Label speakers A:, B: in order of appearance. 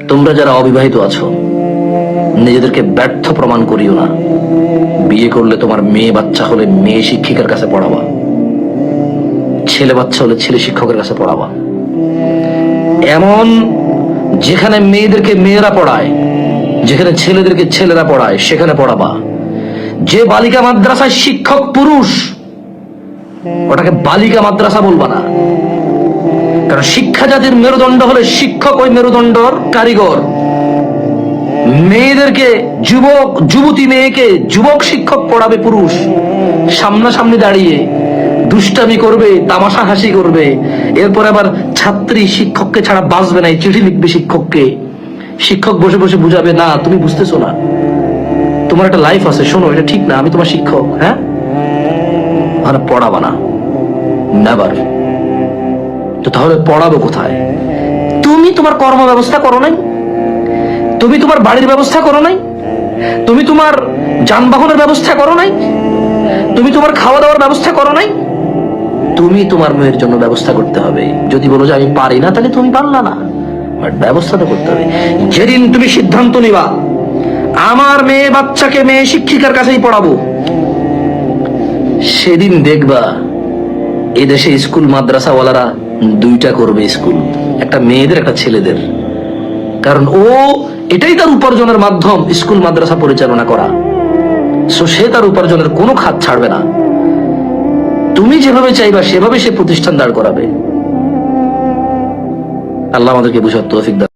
A: তোমরা যারা অবিবাহিত আছো, নিজেদেরকে ব্যর্থ প্রমাণ করিও না। বিয়ে করলে তোমার মেয়ে বাচ্চা হলে মেয়ে শিক্ষিকার কাছে পড়াবা, ছেলে বাচ্চা হলে ছেলে শিক্ষকের কাছে পড়াবা। এমন যেখানে মেয়েদেরকে মেয়েরা পড়ায়, যেখানে ছেলেদেরকে ছেলেরা পড়ায়, সেখানে পড়াবা। যে বালিকা মাদ্রাসায় শিক্ষক পুরুষ, ওটাকে বালিকা মাদ্রাসা বলবা না। কারণ শিক্ষা জাতির মেরুদণ্ড হলে শিক্ষক ওই মেরুদণ্ডর কারিগর। মেয়েদেরকে যুবতী মেয়েকে যুবক শিক্ষক পড়াবে পুরুষ, সামনাসামনি দাঁড়িয়ে দুষ্টামি করবে, তামাশা হাসি করবে। এরপর আবার ছাত্রী শিক্ষককে ছাড়া বাঁচবে না, চিঠি লিখবে শিক্ষককে। শিক্ষক বসে বসে বুঝাবে, না তুমি বুঝতেছো না, তোমার একটা লাইফ আছে, শোনো এটা ঠিক না, আমি তোমার শিক্ষক। হ্যাঁ, আর পড়াবা না, নেভার। তো তাহলে পড়াবো কোথায়? তুমি তোমার কর্ম ব্যবস্থা করো নাই, তুমি তোমার বাড়ির ব্যবস্থা করো নাই, তুমি তোমার যানবাহনের ব্যবস্থা করো নাই, তুমি তোমার খাওয়া দাওয়ার ব্যবস্থা করো নাই। তুমি তোমার মেয়ের জন্য ব্যবস্থা করতে হবে। যদি বলো যে আমি পারি না, তাহলে তুমি পারলা না, বাট ব্যবস্থা তো করতে হবে। যেদিন তুমি সিদ্ধান্ত নিবা আমার মেয়ে বাচ্চাকে মেয়ে শিক্ষিকার কাছেই পড়াবো, সেদিন দেখবা এদেশে স্কুল মাদ্রাসাওয়ালারা দুইটা করবে স্কুল, একটা মেয়েদের একটা ছেলেদের। কারণ ও এটাই তার উপার্জনের মাধ্যম, স্কুল মাদ্রাসা পরিচালনা করা। সো সে তার উপার্জনের কোনো খাত ছাড়বে না। তুমি যেভাবে চাইবা সেভাবে সে প্রতিষ্ঠান দাঁড় করাবে। আল্লাহ আমাদেরকে বুঝার তৌফিক দান।